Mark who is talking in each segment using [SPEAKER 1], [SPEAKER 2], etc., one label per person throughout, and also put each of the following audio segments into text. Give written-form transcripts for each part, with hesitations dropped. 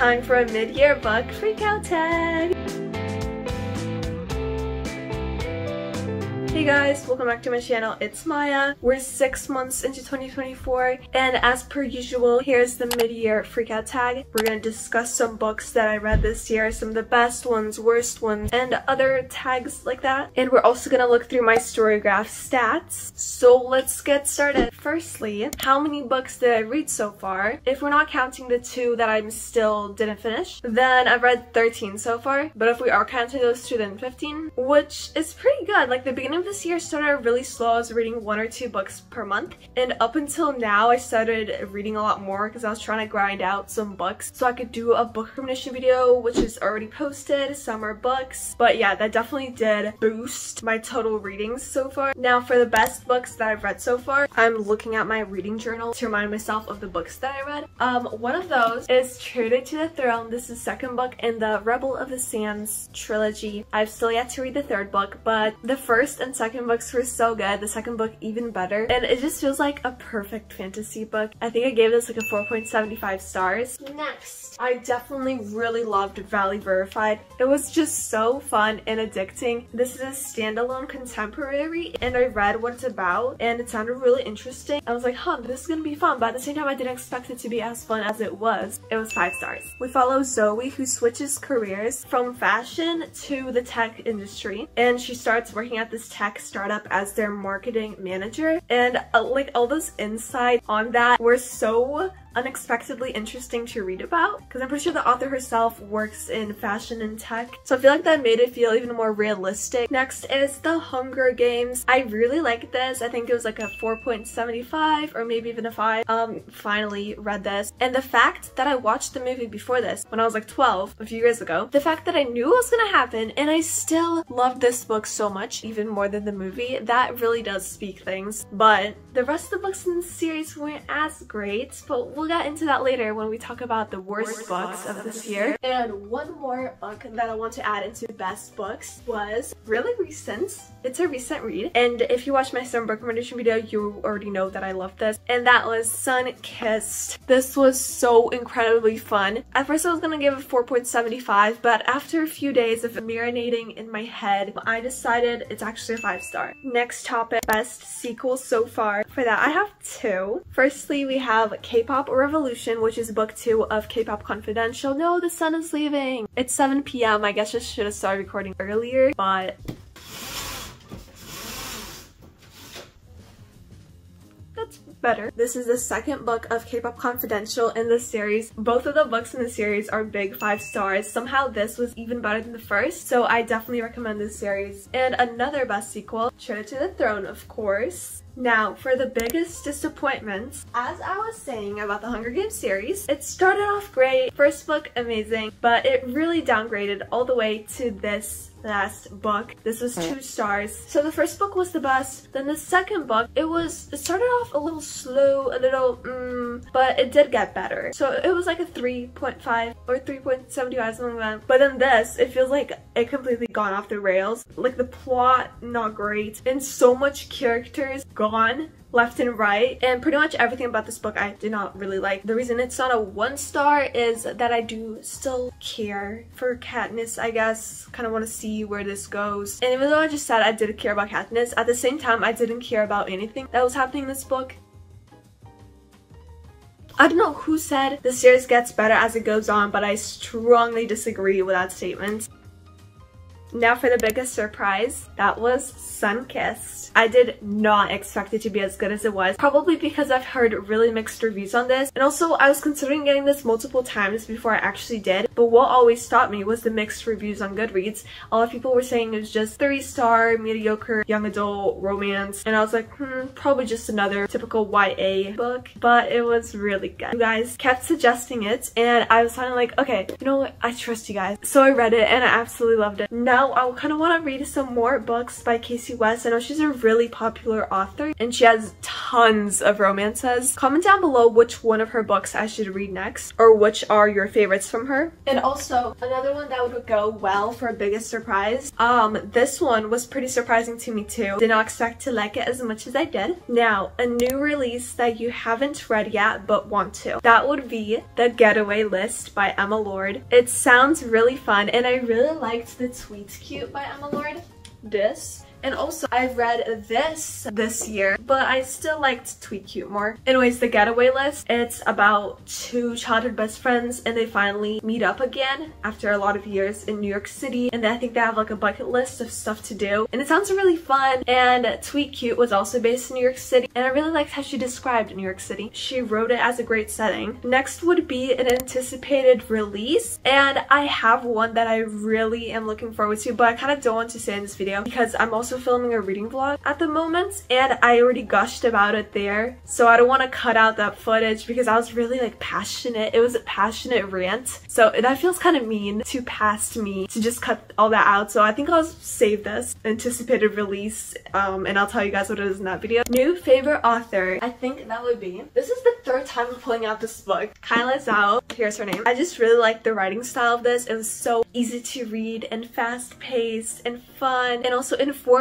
[SPEAKER 1] time for a mid-year book freakout tag. Hey guys, welcome back to my channel. It's Maya. We're 6 months into 2024, and as per usual, here's the mid-year freakout tag. We're gonna discuss some books that I read this year, some of the best ones, worst ones, and other tags like that. And we're also gonna look through my storygraph stats. So let's get started. Firstly, how many books did I read so far? If we're not counting the 2 that I still didn't finish, then I've read 13 so far. But if we are counting those 2, then 15, which is pretty good. Like, the beginning of this year started really slow. I was reading 1 or 2 books per month, and up until now I started reading a lot more because I was trying to grind out some books so I could do a book recommendation video, which is already posted, summer books. But yeah, that definitely did boost my total readings so far. Now for the best books that I've read so far, I'm looking at my reading journal to remind myself of the books that I read. One of those is Traitor to the Throne. This is the second book in the Rebel of the Sands trilogy. I've still yet to read the third book, but the first and second books were so good, the second book even better, and it just feels like a perfect fantasy book. I think I gave this like a 4.75 stars. Next, I definitely really loved Valley Verified. It was just so fun and addicting. This is a standalone contemporary, and I read what it's about, and it sounded really interesting. I was like, huh, this is gonna be fun, but at the same time I didn't expect it to be as fun as it was. It was 5 stars. We follow Zoe, who switches careers from fashion to the tech industry, and she starts working at this tech startup as their marketing manager, and like all those insights on that were so unexpectedly interesting to read about, because I'm pretty sure the author herself works in fashion and tech, so I feel like that made it feel even more realistic. Next is The Hunger Games. I really like this. I think it was like a 4.75 or maybe even a 5. Finally read this, and the fact that I watched the movie before this when I was like 12 a few years ago, the fact that I knew it was gonna happen and I still loved this book so much, even more than the movie, that really does speak things. But the rest of the books in the series weren't as great, but we'll get into that later when we talk about the worst books of this year. And one more book that I want to add into best books was really recent. It's a recent read, and if you watched my summer book recommendation video, you already know that I love this, and that was Sun-Kissed. This was so incredibly fun. At first I was gonna give it 4.75, but after a few days of marinating in my head, I decided it's actually a 5 star. Next topic, best sequel so far. For that, I have 2. Firstly, we have K-Pop Revolution, which is book 2 of K-Pop Confidential. No, the sun is leaving. It's 7 p.m. I guess I should have started recording earlier, but that's better. This is the second book of K-Pop Confidential in the series. Both of the books in the series are big 5 stars. Somehow this was even better than the first, so I definitely recommend this series. And another best sequel, Traitor to the Throne, of course. Now, for the biggest disappointment, as I was saying about the Hunger Games series, it started off great, first book amazing, but it really downgraded all the way to this last book. This was 2 stars. So the first book was the best, then the second book, it started off a little slow, a little but it did get better. So it was like a 3.5 or 3.75, something like that. But then this, it feels like it completely gone off the rails. Like the plot, not great, and so much characters gone left and right, and pretty much everything about this book I did not really like. The reason it's not a 1 star is that I do still care for Katniss, I guess. Kind of want to see where this goes. And even though I just said I didn't care about Katniss, at the same time I didn't care about anything that was happening in this book. I don't know who said the series gets better as it goes on, but I strongly disagree with that statement. Now for the biggest surprise, that was Sun-Kissed. I did not expect it to be as good as it was, probably because I've heard really mixed reviews on this, and also I was considering getting this multiple times before I actually did, but what always stopped me was the mixed reviews on Goodreads. A lot of people were saying it was just 3-star, mediocre, young adult romance, and I was like, probably just another typical YA book, but it was really good. You guys kept suggesting it, and I was kind of like, okay, you know what, I trust you guys. So I read it, and I absolutely loved it. Now I kind of want to read some more books by Casey West. I know she's a really popular author, and she has tons tons of romances. Comment down below which one of her books I should read next, or which are your favorites from her. And also, another one that would go well for a biggest surprise. This one was pretty surprising to me too. Did not expect to like it as much as I did. Now, a new release that you haven't read yet but want to. That would be The Getaway List by Emma Lord. It sounds really fun, and I really liked the Tweets Cute by Emma Lord. And also, I've read this year, but I still liked Tweet Cute more. Anyways, The Getaway List, it's about two childhood best friends and they finally meet up again after a lot of years in New York City, and I think they have like a bucket list of stuff to do, and it sounds really fun. And Tweet Cute was also based in New York City, and I really liked how she described New York City. She wrote it as a great setting. Next would be an anticipated release, and I have one that I really am looking forward to, but I kind of don't want to say in this video because I'm also filming a reading vlog at the moment and I already gushed about it there, so I don't want to cut out that footage because I was really like passionate. It was a passionate rant, so that feels kind of mean to past me to just cut all that out, so I think I'll save this anticipated release and I'll tell you guys what it is in that video. New favorite author, I think that would be, this is the third time I'm pulling out this book, Kyla Zhao. Here's her name. I just really like the writing style of this. It was so easy to read and fast-paced and fun and also informative.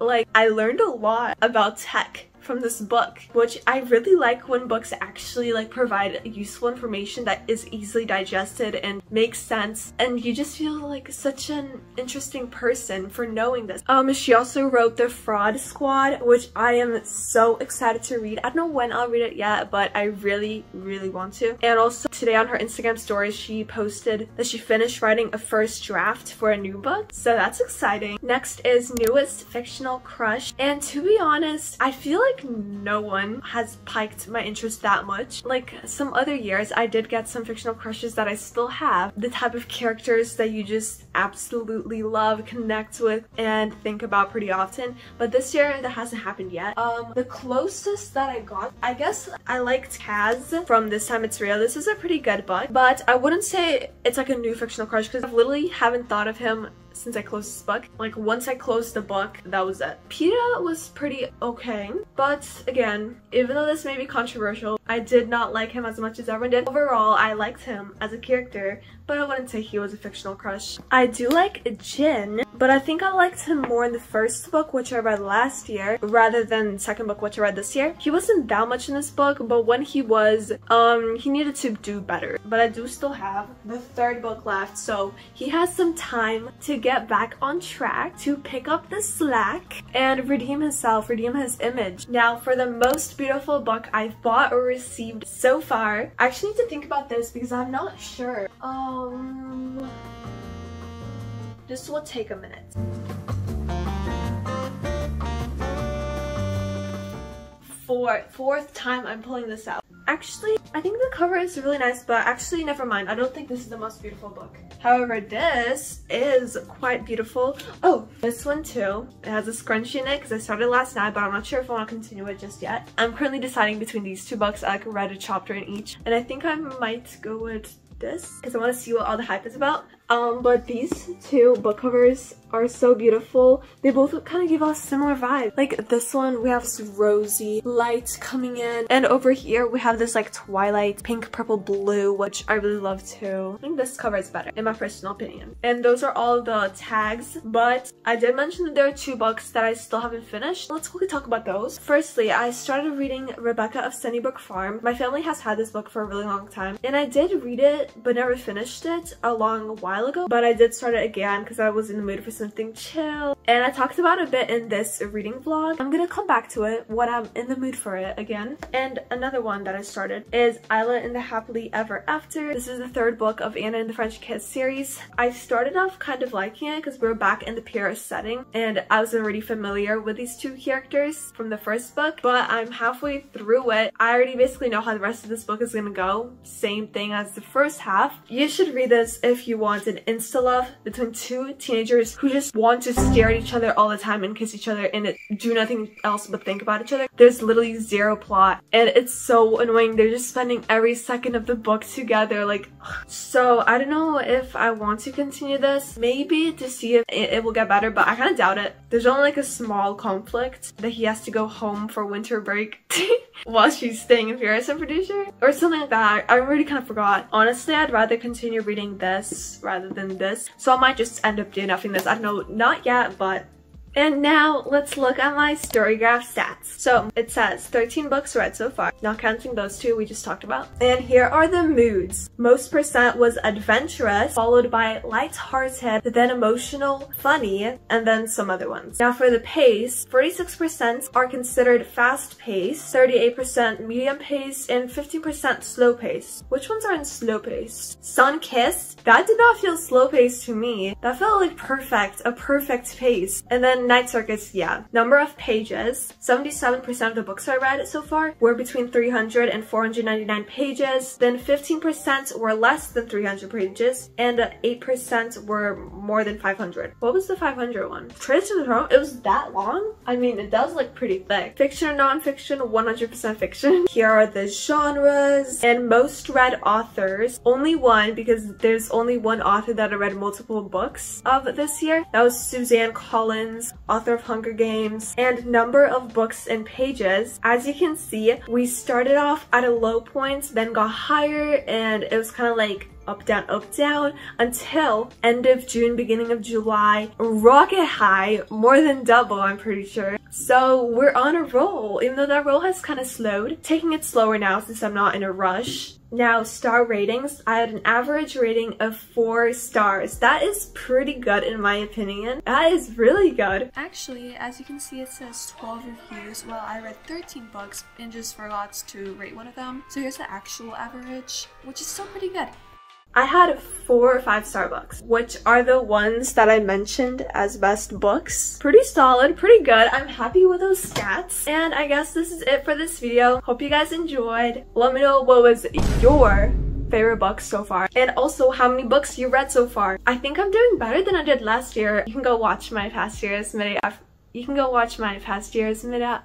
[SPEAKER 1] Like, I learned a lot about tech from this book, which I really like when books actually like provide useful information that is easily digested and makes sense, and you just feel like such an interesting person for knowing this. She also wrote The Fraud Squad, which I am so excited to read. I don't know when I'll read it yet, but I really want to. And also today on her Instagram stories she posted that she finished writing a first draft for a new book, so that's exciting. Next is newest fictional crush, and to be honest, I feel like no one has piqued my interest that much. Like some other years, I did get some fictional crushes that I still have. The type of characters that you just absolutely love, connect with, and think about pretty often. But this year, that hasn't happened yet. The closest that I got, I guess I liked Kaz from This Time It's Real. This is a pretty good book, but I wouldn't say it's like a new fictional crush because I literally haven't thought of him since I closed this book. Like once I closed the book, that was it. Peeta was pretty okay, but again, even though this may be controversial, I did not like him as much as everyone did. Overall, I liked him as a character, but I wouldn't say he was a fictional crush. I do like Jin, but I think I liked him more in the first book, which I read last year, rather than the second book, which I read this year. He wasn't that much in this book, but when he was, he needed to do better. But I do still have the third book left, so he has some time to get back on track, to pick up the slack and redeem himself, redeem his image. Now, for the most beautiful book I've bought or received so far, I actually need to think about this because I'm not sure. This will take a minute. Fourth time I'm pulling this out. Actually, I think the cover is really nice, but actually never mind. I don't think this is the most beautiful book. However, this is quite beautiful. Oh, this one too. It has a scrunchie in it because I started last night, but I'm not sure if I want to continue it just yet. I'm currently deciding between these two books. I read a chapter in each, and I think I might go with this because I want to see what all the hype is about. But these two book covers are so beautiful. They both kind of give off similar vibes. Like this one, we have this rosy light coming in, and over here we have this like twilight pink, purple, blue, which I really love too. I think this cover is better in my personal opinion. And those are all the tags, but I did mention that there are two books that I still haven't finished. Let's quickly talk about those. Firstly, I started reading Rebecca of Sunnybrook Farm. My family has had this book for a really long time, and I did read it but never finished it a long while ago, but I did start it again because I was in the mood for something chill, and I talked about it a bit in this reading vlog. I'm gonna come back to it when I'm in the mood for it again. And another one that I started is Isla in the Happily Ever After. This is the third book of Anna and the French Kiss series. I started off kind of liking it because we were back in the Paris setting, and I was already familiar with these two characters from the first book, but I'm halfway through it. I already basically know how the rest of this book is gonna go. Same thing as the first half. You should read this if you want an insta-love between two teenagers who just want to stare at each other all the time and kiss each other and do nothing else but think about each other. There's literally zero plot, and it's so annoying. They're just spending every second of the book together, like, so I don't know if I want to continue this. Maybe to see if it will get better, but I kind of doubt it. There's only like a small conflict that he has to go home for winter break. while she's staying in Paris, I'm pretty sure. Or something like that. I already kind of forgot. Honestly, I'd rather continue reading this rather than this. So I might just end up DNFing this. I don't know, not yet, but... And now let's look at my storygraph stats. So it says 13 books read so far, not counting those two we just talked about. And here are the moods. Most percent was adventurous, followed by light-hearted, then emotional, funny, and then some other ones. Now for the pace, 46% are considered fast-paced, 38% medium-paced, and 15% slow-paced. Which ones are in slow-paced? Sun-Kissed? That did not feel slow-paced to me. That felt like perfect, a perfect pace. And then Night Circus, yeah. Number of pages, 77% of the books I read so far were between 300 and 499 pages, then 15% were less than 300 pages, and 8% were more than 500. What was the 500 one? Trace to the Throne? It was that long? I mean, it does look pretty thick. Fiction or non-fiction? 100% fiction. Here are the genres, and most read authors. Only one, because there's only one author that I read multiple books of this year. That was Suzanne Collins, author of Hunger Games. And number of books and pages, as you can see, we started off at a low point, then got higher, and it was kind of like up down until end of June, beginning of July, rocket high, more than double, I'm pretty sure. So we're on a roll, even though that roll has kind of slowed. Taking it slower now since I'm not in a rush. Now, star ratings, I had an average rating of 4 stars. That is pretty good in my opinion. That is really good. Actually, as you can see, it says 12 reviews. Well, I read 13 books and just forgot to rate one of them. So here's the actual average, which is still pretty good. I had 4 or 5-star books, which are the ones that I mentioned as best books. Pretty solid, pretty good. I'm happy with those stats. And I guess this is it for this video. Hope you guys enjoyed. Let me know what was your favorite books so far, and also how many books you read so far. I think I'm doing better than I did last year. You can go watch my past year's video. You can go watch my past year's video.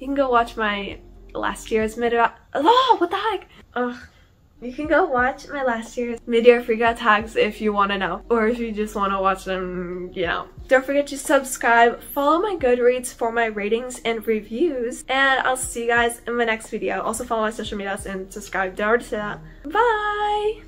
[SPEAKER 1] You can go watch my last year's video. Oh, what the heck? Ugh. You can go watch my last year's mid-year freakout tags if you want to know, or if you just want to watch them, you know. Don't forget to subscribe, follow my Goodreads for my ratings and reviews, and I'll see you guys in my next video. Also follow my social medias and subscribe. Don't forget to say that. Bye!